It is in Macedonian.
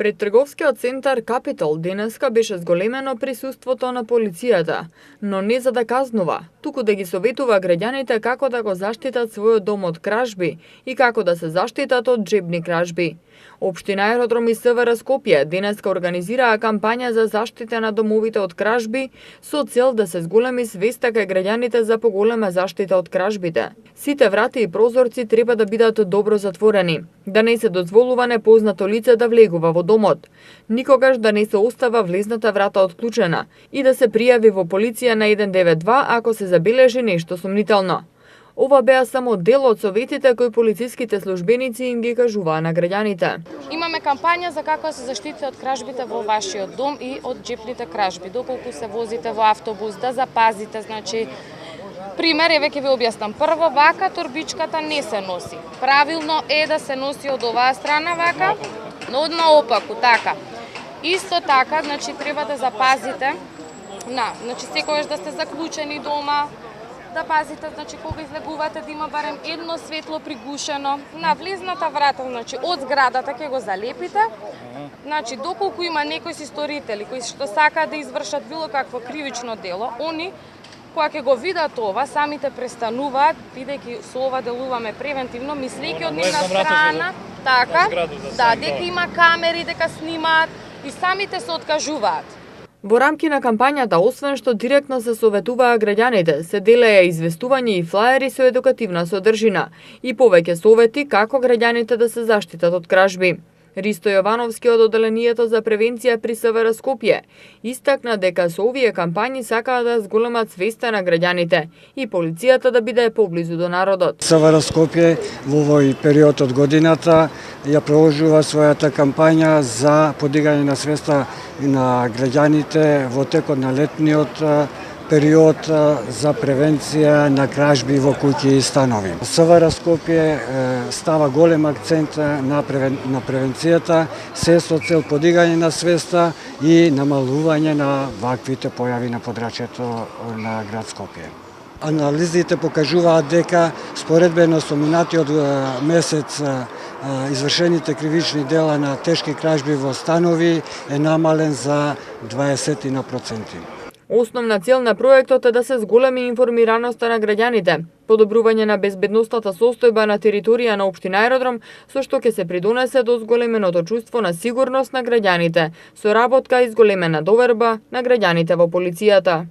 Пред трговскиот центар Капитол денеска беше зголемено присуството на полицијата, но не за да казнува, туку да ги советува граѓаните како да го заштитат својот дом од кражби и како да се заштитат од джебни кражби. Општина Аеродром и СВР Скопје денеска организираа кампања за заштита на домовите од кражби со цел да се зголеми свеста кај граѓаните за поголема заштита од кражбите. Сите врати и прозорци треба да бидат добро затворени, да не се дозволува непознато лице да влегува во домот, никогаш да не се остава влезната врата отклучена и да се пријави во полиција на 192 ако се забележи нешто сомнително. Ова беа само дел од советите кои полициските службеници им ги кажуваа на граѓаните. Имаме кампања за како да се заштитите од кражбите во вашиот дом и од джепните кражби. Доколку се возите во автобус, да запазите, пример, еве ќе ви објаснам. Прво, вака торбичката не се носи. Правилно е да се носи од оваа страна вака, но од наопаку, така. Исто така, треба да запазите, секогаш да сте заклучени дома, да пазите, кога излегувате да има барем едно светло пригушено на влезната врата, од зградата ќе го залепите. Доколку има некои си сторители кои што сакаат да извршат било какво кривично дело, они кога ќе го видат ова, самите престануваат, бидејќи со ова делуваме превентивно, мислејќи од нивна страна, дека има камери, дека снимаат и самите се откажуваат. Во рамки на кампањата, освен што директно се советуваа граѓаните, се делеа известувања и флаери со едукативна содржина и повеќе совети како граѓаните да се заштитат од кражби. Ристо Јовановски од Оделението за превенција при СВР Скопје истакна дека со овие кампањи сакаат да зголемат свеста на граѓаните и полицијата да биде поблизу до народот. СВР Скопје во овој период од годината ја проложува својата кампања за подигање на свеста на граѓаните во текот на летниот период за превенција на кражби во куќи и станови. СВР Скопје става голем акцент на превенцијата, се со цел подигање на свеста и намалување на ваквите појави на подрачјето на град Скопје. Анализите покажуваат дека споредбено со минатиот месец извршените кривични дела на тешки кражби во станови е намален за 20%. Основна цел на проектот е да се зголеми информираноста на граѓаните, подобрување на безбедносната состојба на територија на општина Аеродром, со што ќе се придонесе до зголеменото чувство на сигурност на граѓаните, со работка и зголемена доверба на граѓаните во полицијата.